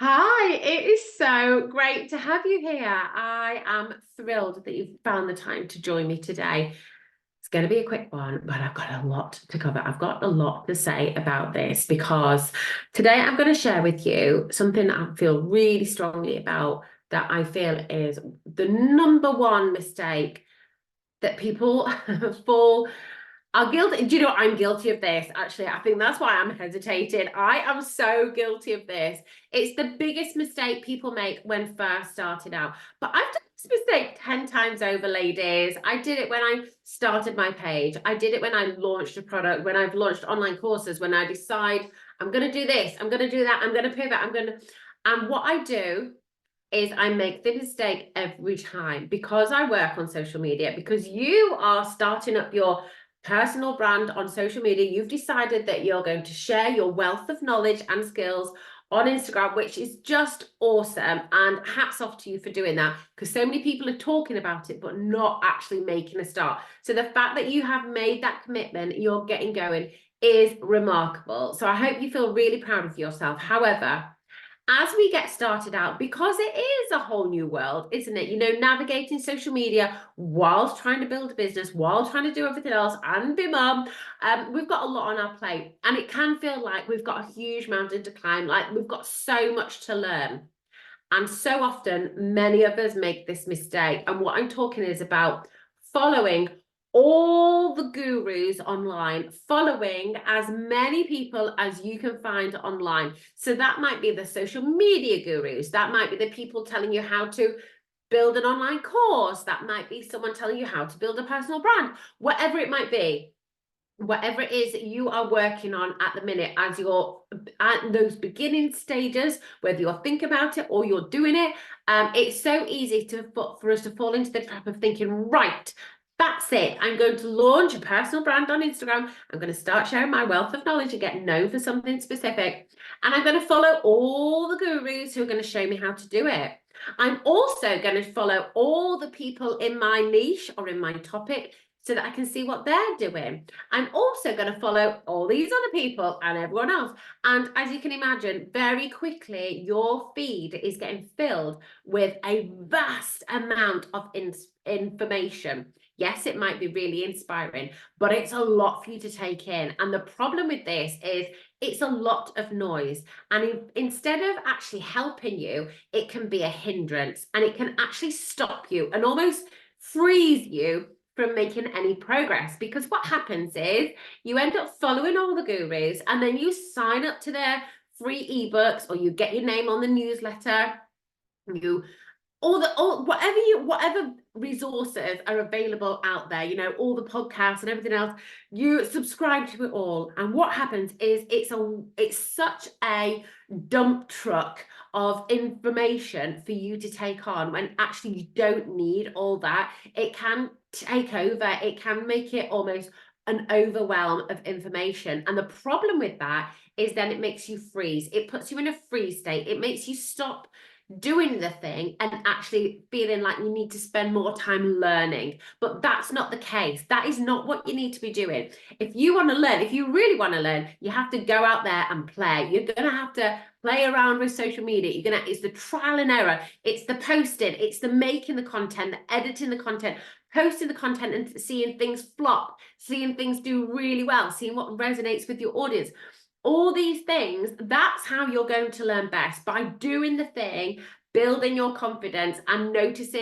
Hi, it is so great to have you here. I am thrilled that you've found the time to join me today. It's going to be a quick one, but I've got a lot to cover. I've got a lot to say about this because today I'm going to share with you something I feel really strongly about that I feel is the number one mistake that people fall are guilty. Do you know what? I'm guilty of this, actually. I think that's why I'm hesitating. I am so guilty of this. It's the biggest mistake people make when first started out. But I've done this mistake 10 times over, ladies. I did it when I started my page. I did it when I launched a product, when I've launched online courses, when I decide I'm going to do this, I'm going to do that, I'm going to pivot, And what I do is I make the mistake every time because I work on social media, because you are starting up your personal brand on social media. You've decided that you're going to share your wealth of knowledge and skills on Instagram, which is just awesome. And hats off to you for doing that, because so many people are talking about it, but not actually making a start. So the fact that you have made that commitment, you're getting going, is remarkable. So I hope you feel really proud of yourself. However, as we get started out, because it is a whole new world, isn't it? You know, navigating social media whilst trying to build a business, while trying to do everything else and be mum, we've got a lot on our plate. And it can feel like we've got a huge mountain to climb, like we've got so much to learn. And so often, many of us make this mistake. And what I'm talking is about following all the gurus online, following as many people as you can find online. So that might be the social media gurus, that might be the people telling you how to build an online course, that might be someone telling you how to build a personal brand, whatever it might be. Whatever it is that you are working on at the minute, as you're at those beginning stages, whether you're thinking about it or you're doing it, it's so easy for us to fall into the trap of thinking, right, that's it. I'm going to launch a personal brand on Instagram. I'm going to start sharing my wealth of knowledge and get known for something specific. And I'm going to follow all the gurus who are going to show me how to do it. I'm also going to follow all the people in my niche or in my topic so that I can see what they're doing. I'm also going to follow all these other people and everyone else. And as you can imagine, very quickly, your feed is getting filled with a vast amount of information. Yes, it might be really inspiring, but it's a lot for you to take in. And the problem with this is it's a lot of noise. And instead of actually helping you, it can be a hindrance, and it can actually stop you and almost freeze you from making any progress. Because what happens is you end up following all the gurus, and then you sign up to their free ebooks, or you get your name on the newsletter, you whatever resources are available out there, you know, all the podcasts and everything else, you subscribe to it all. And what happens is it's such a dump truck of information for you to take on, when actually you don't need all that. It can take over, it can make it almost an overwhelm of information. And the problem with that is then it makes you freeze. It puts you in a freeze state. It makes you stop doing the thing and actually feeling like you need to spend more time learning. But that's not the case. That is not what you need to be doing. If you want to learn, if you really want to learn, you have to go out there and play. You're going to have to play around with social media. It's the trial and error. It's the posting. It's the making the content, the editing the content, posting the content and seeing things flop, seeing things do really well, seeing what resonates with your audience. All these things, that's how you're going to learn best, by doing the thing, building your confidence and noticing